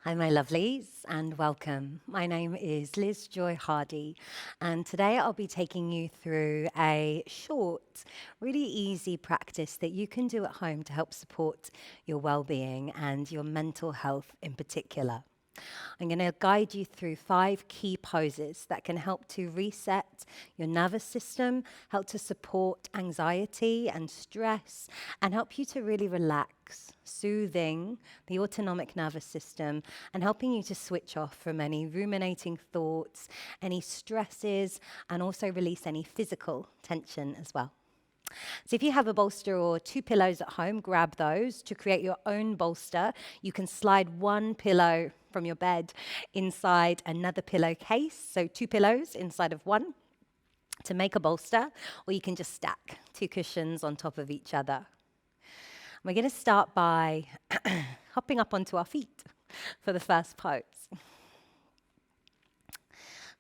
Hi, my lovelies, and welcome. My name is Liz Joy Hardy, and today I'll be taking you through a short, really easy practice that you can do at home to help support your well-being and your mental health in particular. I'm going to guide you through 5 key poses that can help to reset your nervous system, help to support anxiety and stress, and help you to really relax, soothing the autonomic nervous system and helping you to switch off from any ruminating thoughts, any stresses, and also release any physical tension as well. So if you have a bolster or 2 pillows at home, grab those. To create your own bolster, you can slide one pillow from your bed inside another pillowcase, so 2 pillows inside of one to make a bolster, or you can just stack 2 cushions on top of each other. We're going to start by hopping up onto our feet for the first pose.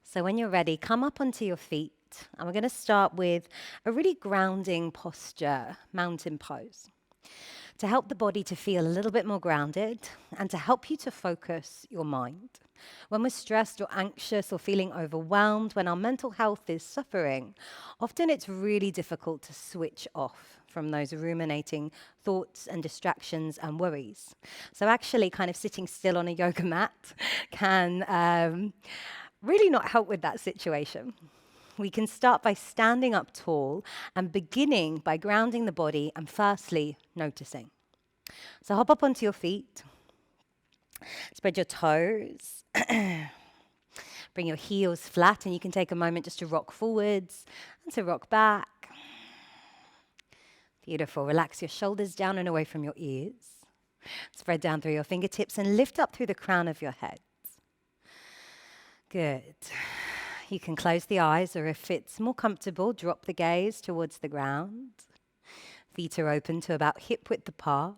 So when you're ready, come up onto your feet, and we're going to start with a really grounding posture, mountain pose, to help the body to feel a little bit more grounded and to help you to focus your mind. When we're stressed or anxious or feeling overwhelmed, when our mental health is suffering, often it's really difficult to switch off from those ruminating thoughts and distractions and worries. So actually kind of sitting still on a yoga mat can really not help with that situation. We can start by standing up tall and beginning by grounding the body and firstly noticing. So hop up onto your feet, spread your toes, bring your heels flat, and you can take a moment just to rock forwards and to rock back. Beautiful. Relax your shoulders down and away from your ears. Spread down through your fingertips and lift up through the crown of your head. Good. You can close the eyes, or if it's more comfortable, drop the gaze towards the ground. Feet are open to about hip width apart.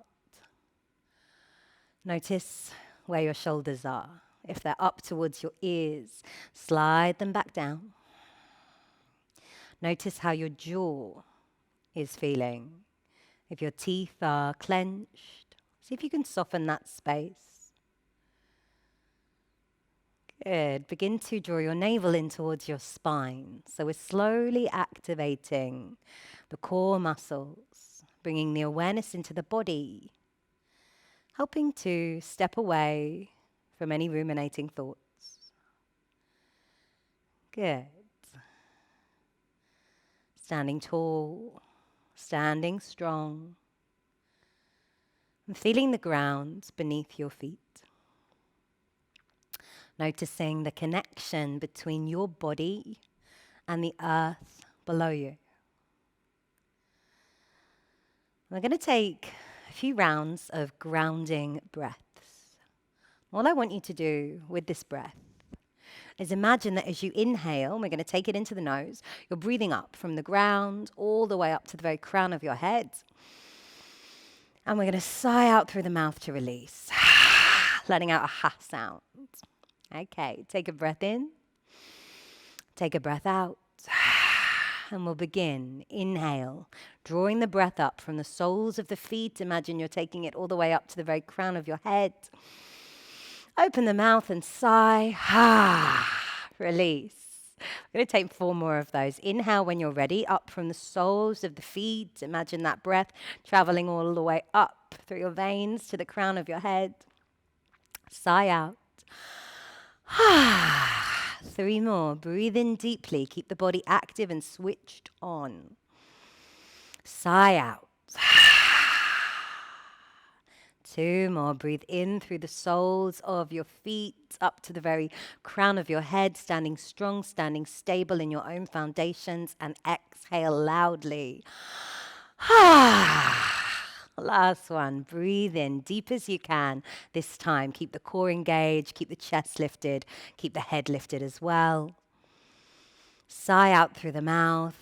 Notice where your shoulders are. If they're up towards your ears, slide them back down. Notice how your jaw is feeling. If your teeth are clenched, see if you can soften that space. Good. Begin to draw your navel in towards your spine. So we're slowly activating the core muscles, bringing the awareness into the body, helping to step away from any ruminating thoughts. Good. Standing tall, standing strong, and feeling the ground beneath your feet. Noticing the connection between your body and the earth below you. We're going to take a few rounds of grounding breaths. All I want you to do with this breath is imagine that as you inhale, we're going to take it into the nose, you're breathing up from the ground all the way up to the very crown of your head. And we're going to sigh out through the mouth to release, letting out a ha sound. Okay, take a breath in, take a breath out, and we'll begin. Inhale, drawing the breath up from the soles of the feet. Imagine you're taking it all the way up to the very crown of your head. Open the mouth and sigh, release. We're going to take 4 more of those. Inhale when you're ready, up from the soles of the feet. Imagine that breath traveling all the way up through your veins to the crown of your head. Sigh out. 3 more. Breathe in deeply. Keep the body active and switched on. Sigh out. 2 more. Breathe in through the soles of your feet up to the very crown of your head, standing strong, standing stable in your own foundations, and exhale loudly. Last one. Breathe in deep as you can. This time, keep the core engaged, keep the chest lifted, keep the head lifted as well. Sigh out through the mouth.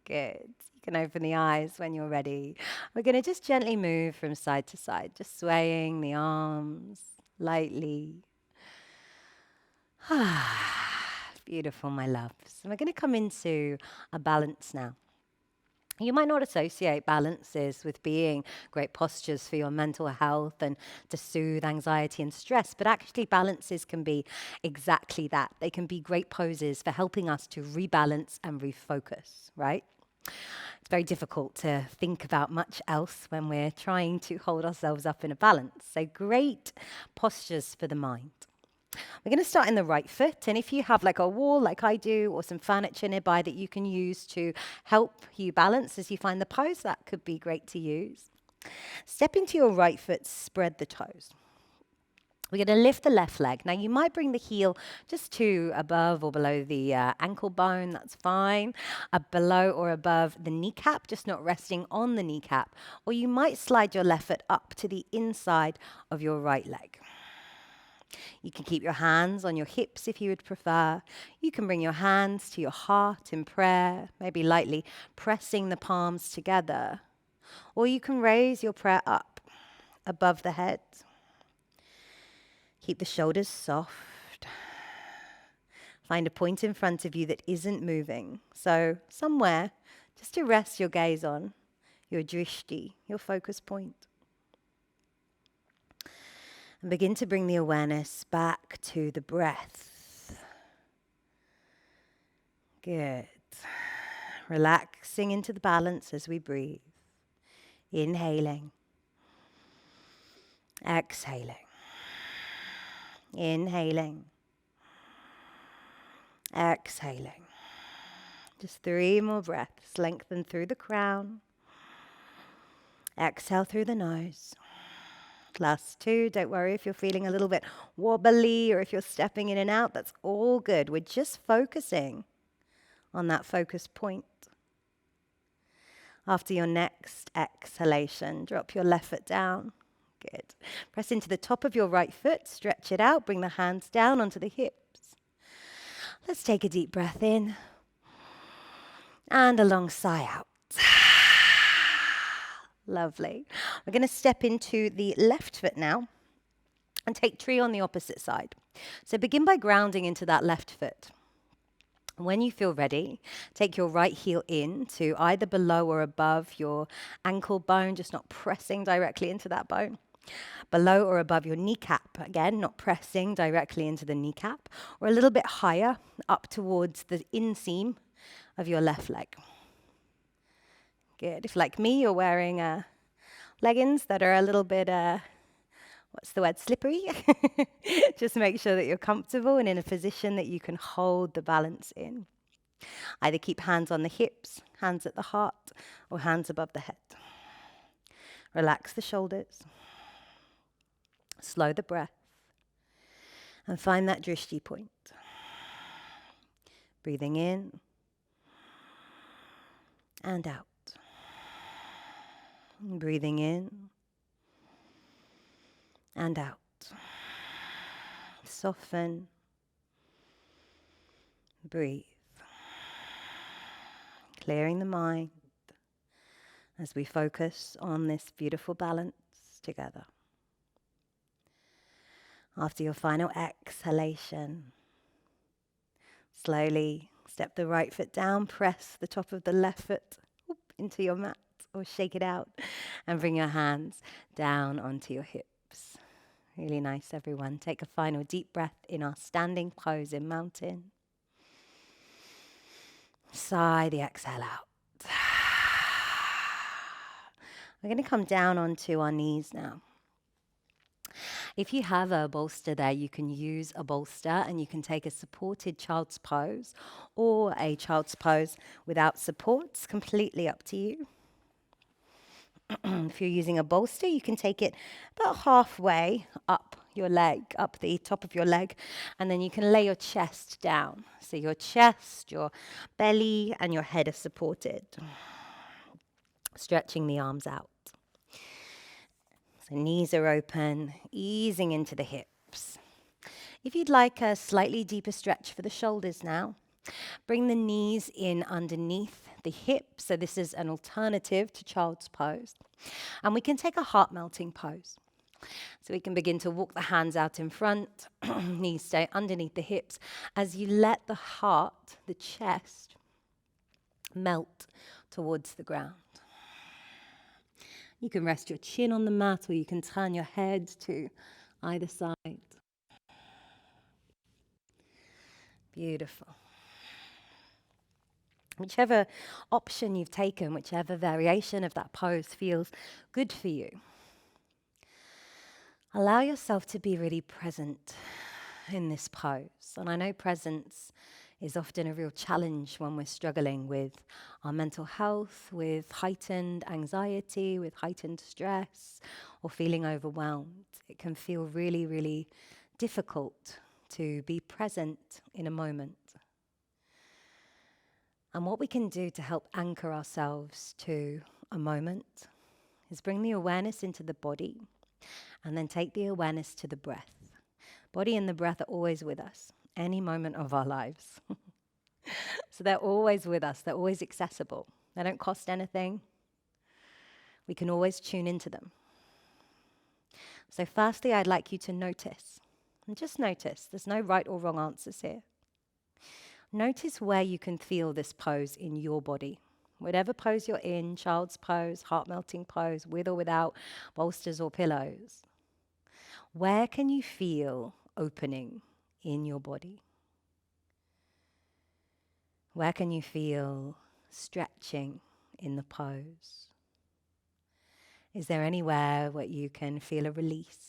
Good. You can open the eyes when you're ready. We're going to just gently move from side to side, just swaying the arms lightly. Beautiful, my loves. And we're going to come into a balance now. You might not associate balances with being great postures for your mental health and to soothe anxiety and stress, but actually balances can be exactly that. They can be great poses for helping us to rebalance and refocus, right? It's very difficult to think about much else when we're trying to hold ourselves up in a balance. So great postures for the mind. We're going to start in the right foot, and if you have like a wall like I do or some furniture nearby that you can use to help you balance as you find the pose, that could be great to use. Step into your right foot, spread the toes. We're going to lift the left leg. Now, you might bring the heel just to above or below the ankle bone. That's fine. Below or above the kneecap, just not resting on the kneecap. Or you might slide your left foot up to the inside of your right leg. You can keep your hands on your hips if you would prefer. You can bring your hands to your heart in prayer, maybe lightly pressing the palms together. Or you can raise your prayer up above the head. Keep the shoulders soft. Find a point in front of you that isn't moving. So somewhere just to rest your gaze on, your drishti, your focus point. And begin to bring the awareness back to the breath. Good. Relaxing into the balance as we breathe. Inhaling. Exhaling. Inhaling. Exhaling. Just 3 more breaths. Lengthen through the crown. Exhale through the nose. Last 2. Don't worry if you're feeling a little bit wobbly or if you're stepping in and out. That's all good. We're just focusing on that focus point. After your next exhalation, drop your left foot down. Good. Press into the top of your right foot. Stretch it out. Bring the hands down onto the hips. Let's take a deep breath in. And a long sigh out. Lovely. We're going to step into the left foot now and take tree on the opposite side. So begin by grounding into that left foot. When you feel ready, take your right heel in to either below or above your ankle bone, just not pressing directly into that bone. Below or above your kneecap, again, not pressing directly into the kneecap, or a little bit higher up towards the inseam of your left leg. Good. If, like me, you're wearing leggings that are a little bit, slippery, just make sure that you're comfortable and in a position that you can hold the balance in. Either keep hands on the hips, hands at the heart, or hands above the head. Relax the shoulders. Slow the breath. And find that drishti point. Breathing in and out. Breathing in and out. Soften. Breathe. Clearing the mind as we focus on this beautiful balance together. After your final exhalation, slowly step the right foot down, press the top of the left foot into your mat or shake it out and bring your hands down onto your hips. Really nice, everyone. Take a final deep breath in our standing pose in mountain. Sigh the exhale out. We're going to come down onto our knees now. If you have a bolster there, you can use a bolster and you can take a supported child's pose or a child's pose without supports, completely up to you. If you're using a bolster, you can take it about halfway up your leg, up the top of your leg, and then you can lay your chest down. So your chest, your belly, and your head are supported. Stretching the arms out. So knees are open, easing into the hips. If you'd like a slightly deeper stretch for the shoulders now, bring the knees in underneath the hips. So this is an alternative to child's pose. And we can take a heart-melting pose. So we can begin to walk the hands out in front, knees stay underneath the hips, as you let the heart, the chest, melt towards the ground. You can rest your chin on the mat, or you can turn your head to either side. Beautiful. Whichever option you've taken, whichever variation of that pose feels good for you, allow yourself to be really present in this pose. And I know presence is often a real challenge when we're struggling with our mental health, with heightened anxiety, with heightened stress, or feeling overwhelmed. It can feel really, really difficult to be present in a moment. And what we can do to help anchor ourselves to a moment is bring the awareness into the body and then take the awareness to the breath. Body and the breath are always with us, any moment of our lives. So they're always with us, they're always accessible. They don't cost anything. We can always tune into them. So firstly, I'd like you to notice, and just notice, there's no right or wrong answers here. Notice where you can feel this pose in your body. Whatever pose you're in, child's pose, heart-melting pose, with or without bolsters or pillows. Where can you feel opening in your body? Where can you feel stretching in the pose? Is there anywhere where you can feel a release?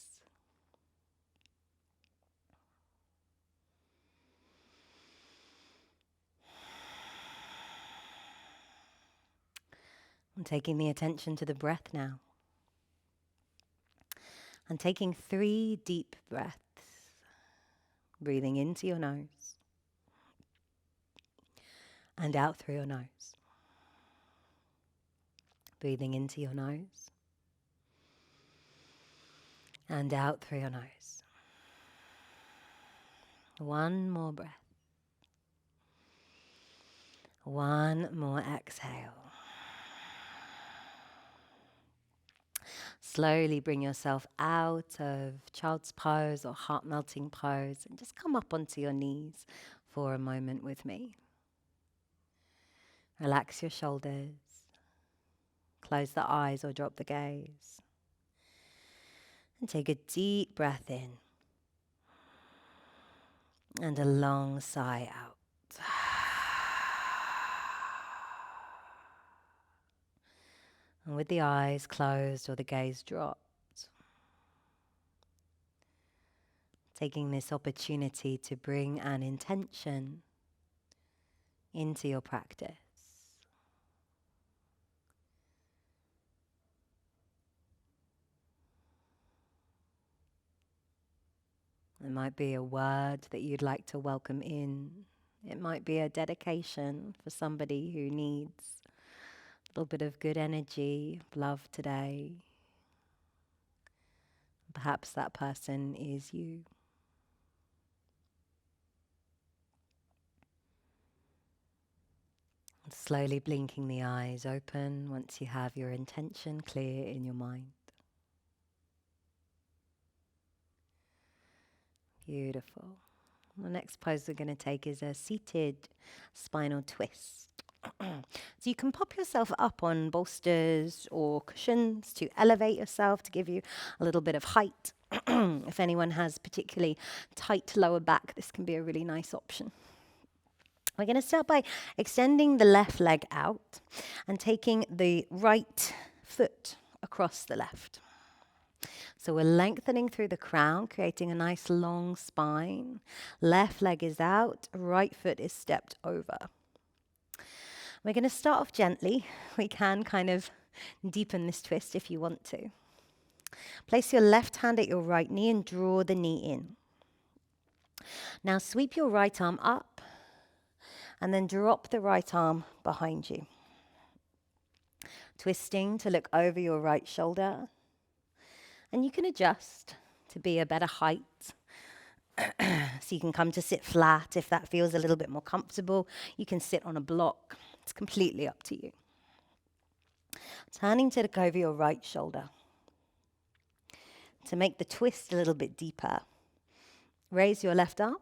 I'm taking the attention to the breath now. And taking 3 deep breaths. Breathing into your nose. And out through your nose. Breathing into your nose. And out through your nose. One more breath. One more exhale. Slowly bring yourself out of child's pose or heart-melting pose and just come up onto your knees for a moment with me. Relax your shoulders. Close the eyes or drop the gaze. And take a deep breath in. And a long sigh out. And with the eyes closed or the gaze dropped, taking this opportunity to bring an intention into your practice. It might be a word that you'd like to welcome in. It might be a dedication for somebody who needs a little bit of good energy, love today. Perhaps that person is you. And slowly blinking the eyes open once you have your intention clear in your mind. Beautiful. The next pose we're going to take is a seated spinal twist. So you can pop yourself up on bolsters or cushions to elevate yourself, to give you a little bit of height. If anyone has particularly tight lower back, this can be a really nice option. We're going to start by extending the left leg out and taking the right foot across the left. So we're lengthening through the crown, creating a nice long spine. Left leg is out, right foot is stepped over. We're going to start off gently. We can kind of deepen this twist if you want to. Place your left hand at your right knee and draw the knee in. Now sweep your right arm up and then drop the right arm behind you. Twisting to look over your right shoulder. And you can adjust to be a better height. So you can come to sit flat if that feels a little bit more comfortable. You can sit on a block. It's completely up to you. Turning to look over your right shoulder. To make the twist a little bit deeper, raise your left arm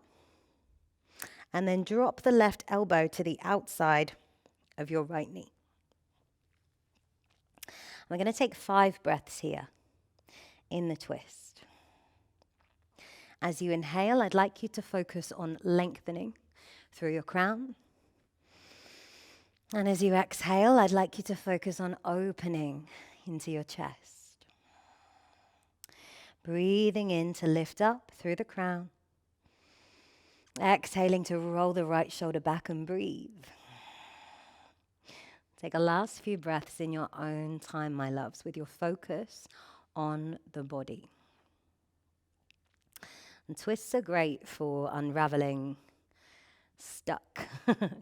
and then drop the left elbow to the outside of your right knee. We're going to take 5 breaths here in the twist. As you inhale, I'd like you to focus on lengthening through your crown. And as you exhale, I'd like you to focus on opening into your chest. Breathing in to lift up through the crown. Exhaling to roll the right shoulder back and breathe. Take a last few breaths in your own time, my loves, with your focus on the body. And twists are great for unraveling stuck,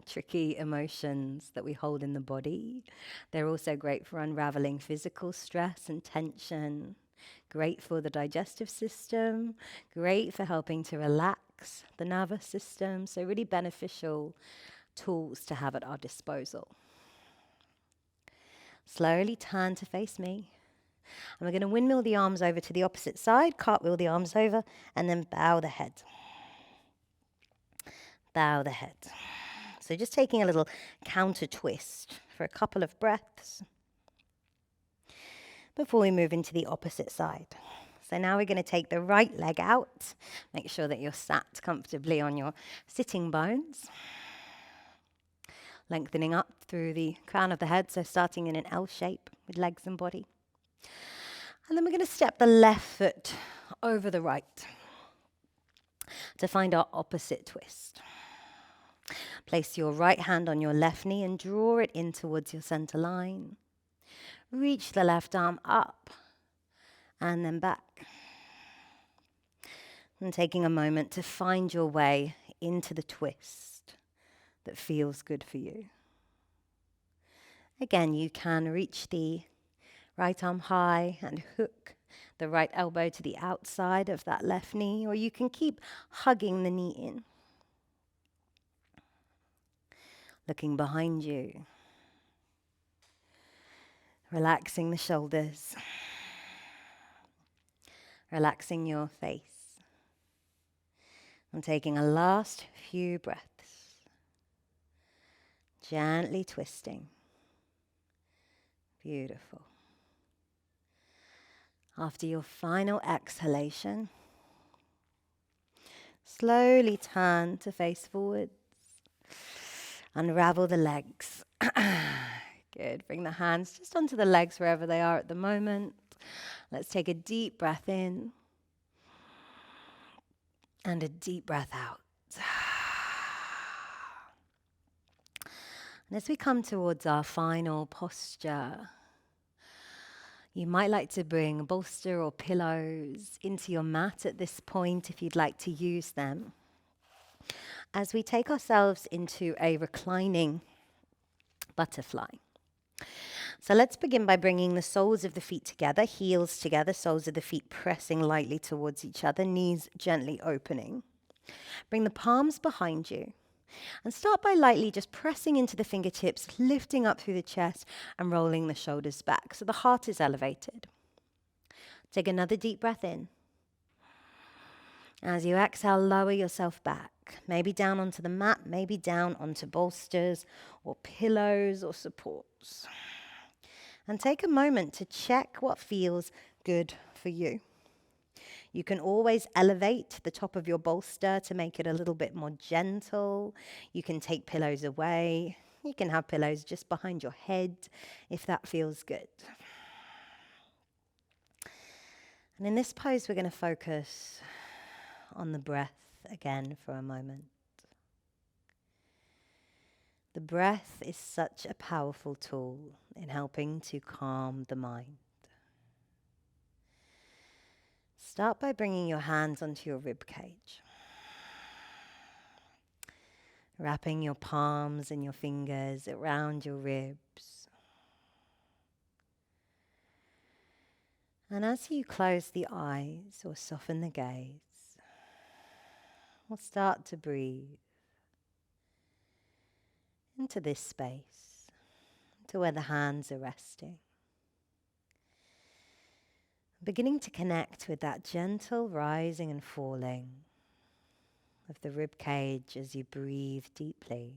tricky emotions that we hold in the body. They're also great for unraveling physical stress and tension. Great for the digestive system. Great for helping to relax the nervous system. So really beneficial tools to have at our disposal. Slowly turn to face me. And we're going to windmill the arms over to the opposite side, cartwheel the arms over, and then bow the head. Bow the head. So just taking a little counter twist for a couple of breaths before we move into the opposite side. So now we're going to take the right leg out. Make sure that you're sat comfortably on your sitting bones. Lengthening up through the crown of the head, so starting in an L shape with legs and body. And then we're going to step the left foot over the right to find our opposite twist. Place your right hand on your left knee and draw it in towards your center line. Reach the left arm up and then back. And taking a moment to find your way into the twist that feels good for you. Again, you can reach the right arm high and hook the right elbow to the outside of that left knee, or you can keep hugging the knee in. Looking behind you. Relaxing the shoulders. Relaxing your face. And taking a last few breaths. Gently twisting. Beautiful. After your final exhalation, slowly turn to face forwards. Unravel the legs. Good. Bring the hands just onto the legs wherever they are at the moment. Let's take a deep breath in and a deep breath out. And as we come towards our final posture, you might like to bring a bolster or pillows into your mat at this point if you'd like to use them. As we take ourselves into a reclining butterfly. So let's begin by bringing the soles of the feet together, heels together, soles of the feet pressing lightly towards each other, knees gently opening. Bring the palms behind you. And start by lightly just pressing into the fingertips, lifting up through the chest and rolling the shoulders back so the heart is elevated. Take another deep breath in. As you exhale, lower yourself back, maybe down onto the mat, maybe down onto bolsters or pillows or supports. And take a moment to check what feels good for you. You can always elevate the top of your bolster to make it a little bit more gentle. You can take pillows away. You can have pillows just behind your head if that feels good. And in this pose, we're going to focus on the breath again for a moment. The breath is such a powerful tool in helping to calm the mind. Start by bringing your hands onto your rib cage. Wrapping your palms and your fingers around your ribs. And as you close the eyes or soften the gaze, we'll start to breathe into this space, to where the hands are resting. Beginning to connect with that gentle rising and falling of the rib cage as you breathe deeply.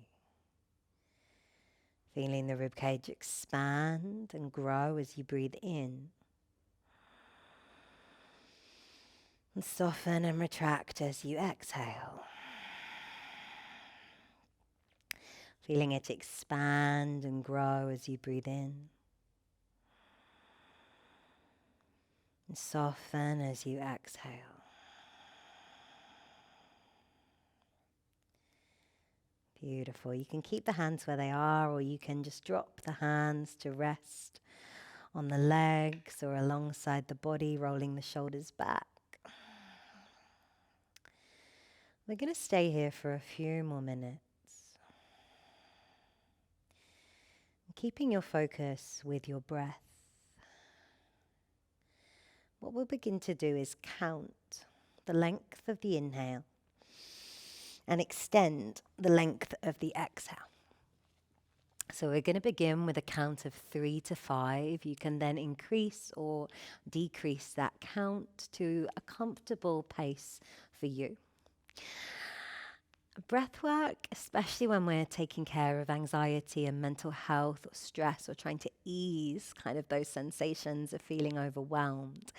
Feeling the ribcage expand and grow as you breathe in. And soften and retract as you exhale. Feeling it expand and grow as you breathe in. And soften as you exhale. Beautiful. You can keep the hands where they are, or you can just drop the hands to rest on the legs or alongside the body, rolling the shoulders back. We're going to stay here for a few more minutes. Keeping your focus with your breath. What we'll begin to do is count the length of the inhale and extend the length of the exhale. So we're going to begin with a count of 3 to 5. You can then increase or decrease that count to a comfortable pace for you. Breathwork, especially when we're taking care of anxiety and mental health or stress or trying to ease kind of those sensations of feeling overwhelmed,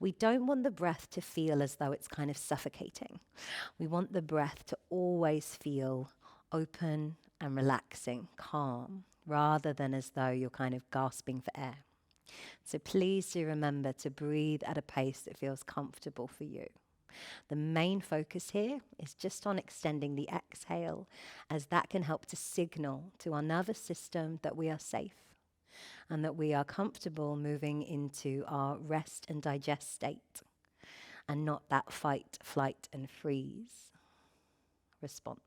we don't want the breath to feel as though it's kind of suffocating. We want the breath to always feel open and relaxing, calm, rather than as though you're kind of gasping for air. So please do remember to breathe at a pace that feels comfortable for you. The main focus here is just on extending the exhale, as that can help to signal to our nervous system that we are safe and that we are comfortable moving into our rest and digest state and not that fight, flight, and freeze response.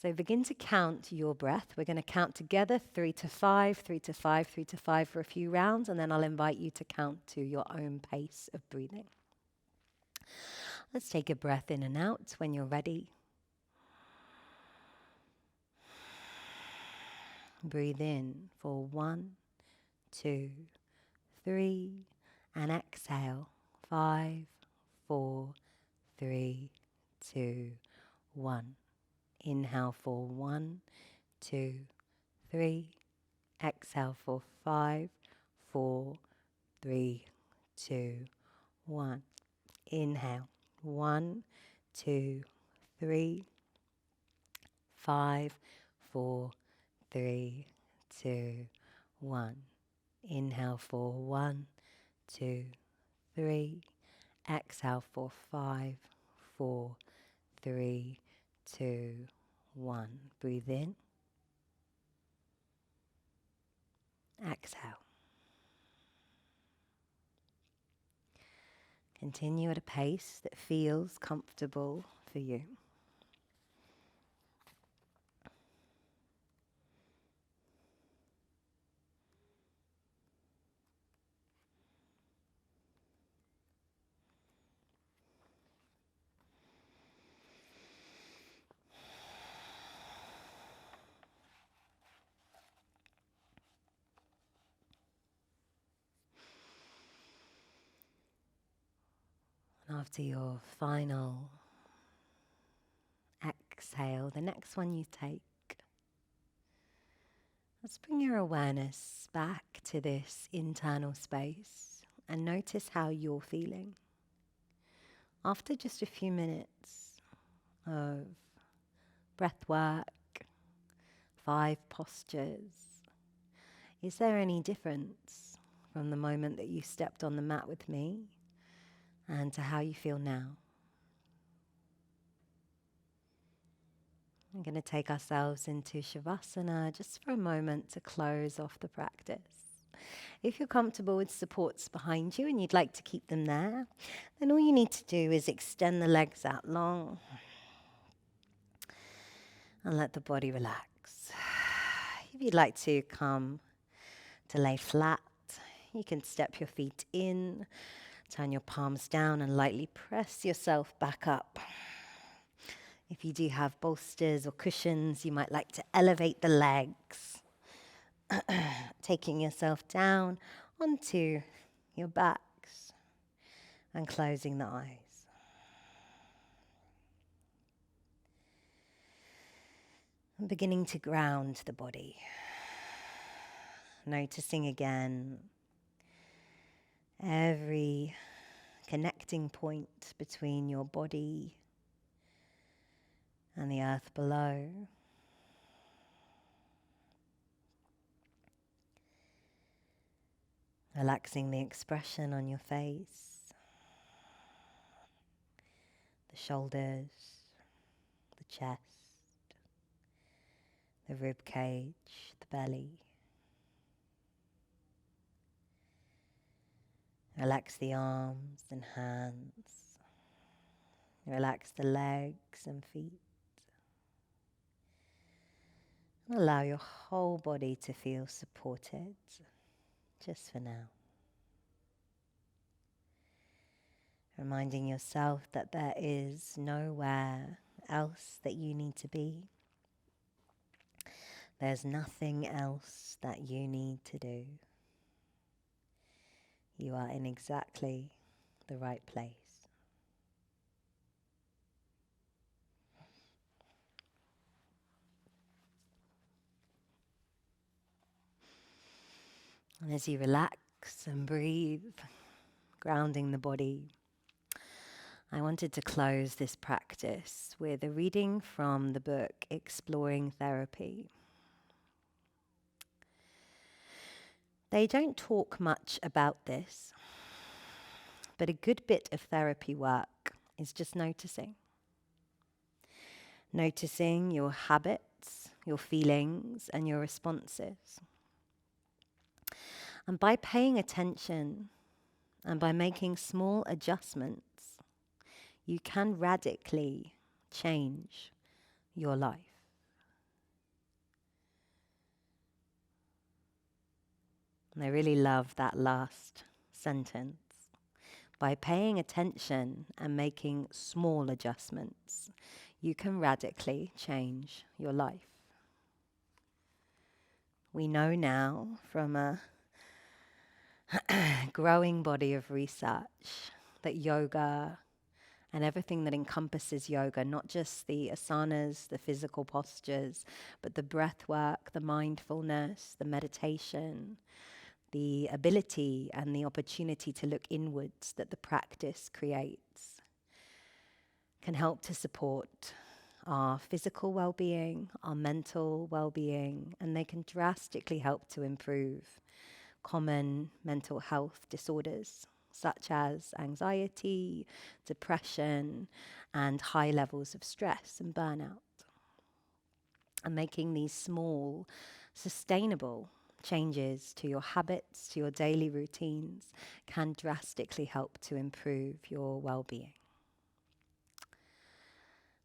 So begin to count your breath. We're going to count together 3 to 5, 3 to 5, 3 to 5 for a few rounds, and then I'll invite you to count to your own pace of breathing. Let's take a breath in and out when you're ready. Breathe in for 1, 2, 3, and exhale 5, 4, 3, 2, 1. Inhale for 1, 2, 3. Exhale for 5, 4, 3, 2, 1. Inhale 1, 2, 3, 5, 4, 3, 2, 1. Inhale for 1, 2, 3. Exhale for 5, 4, 3, 2, 1. Breathe in. Exhale. Continue at a pace that feels comfortable for you. After your final exhale, the next one you take, let's bring your awareness back to this internal space and notice how you're feeling. After just a few minutes of breath work, 5 postures, is there any difference from the moment that you stepped on the mat with me and to how you feel now? We're going to take ourselves into Savasana just for a moment to close off the practice. If you're comfortable with supports behind you and you'd like to keep them there, then all you need to do is extend the legs out long and let the body relax. If you'd like to come to lay flat, you can step your feet in, turn your palms down and lightly press yourself back up. If you do have bolsters or cushions, you might like to elevate the legs, taking yourself down onto your backs and closing the eyes. And beginning to ground the body. Noticing again every connecting point between your body and the earth below. Relaxing the expression on your face, the shoulders, the chest, the rib cage, the belly. Relax the arms and hands. Relax the legs and feet. And allow your whole body to feel supported, just for now. Reminding yourself that there is nowhere else that you need to be. There's nothing else that you need to do. You are in exactly the right place. And as you relax and breathe, grounding the body, I wanted to close this practice with a reading from the book Exploring Therapy. They don't talk much about this, but a good bit of therapy work is just noticing. Noticing your habits, your feelings, and your responses. And by paying attention and by making small adjustments, you can radically change your life. And I really love that last sentence. By paying attention and making small adjustments, you can radically change your life. We know now from a growing body of research that yoga and everything that encompasses yoga, not just the asanas, the physical postures, but the breath work, the mindfulness, the meditation, the ability and the opportunity to look inwards that the practice creates, can help to support our physical well-being, our mental well-being, and they can drastically help to improve common mental health disorders such as anxiety, depression, and high levels of stress and burnout. And making these small, sustainable changes to your habits, to your daily routines, can drastically help to improve your well-being.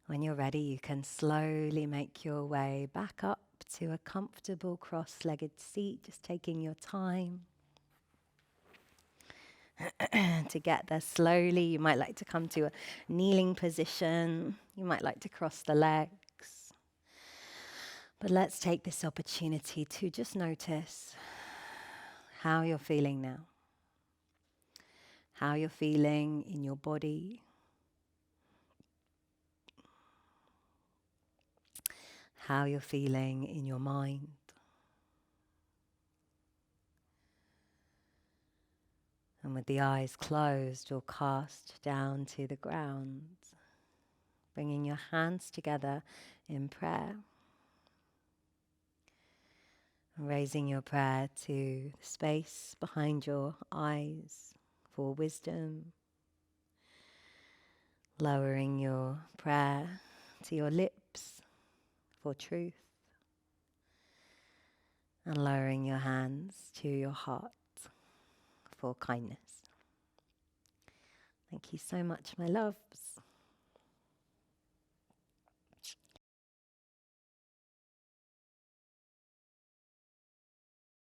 When you're ready, you can slowly make your way back up to a comfortable cross-legged seat, just taking your time to get there slowly. You might like to come to a kneeling position. You might like to cross the legs. But let's take this opportunity to just notice how you're feeling now. How you're feeling in your body. How you're feeling in your mind. And with the eyes closed or cast down to the ground, bringing your hands together in prayer. Raising your prayer to the space behind your eyes for wisdom. Lowering your prayer to your lips for truth. And lowering your hands to your heart for kindness. Thank you so much, my loves.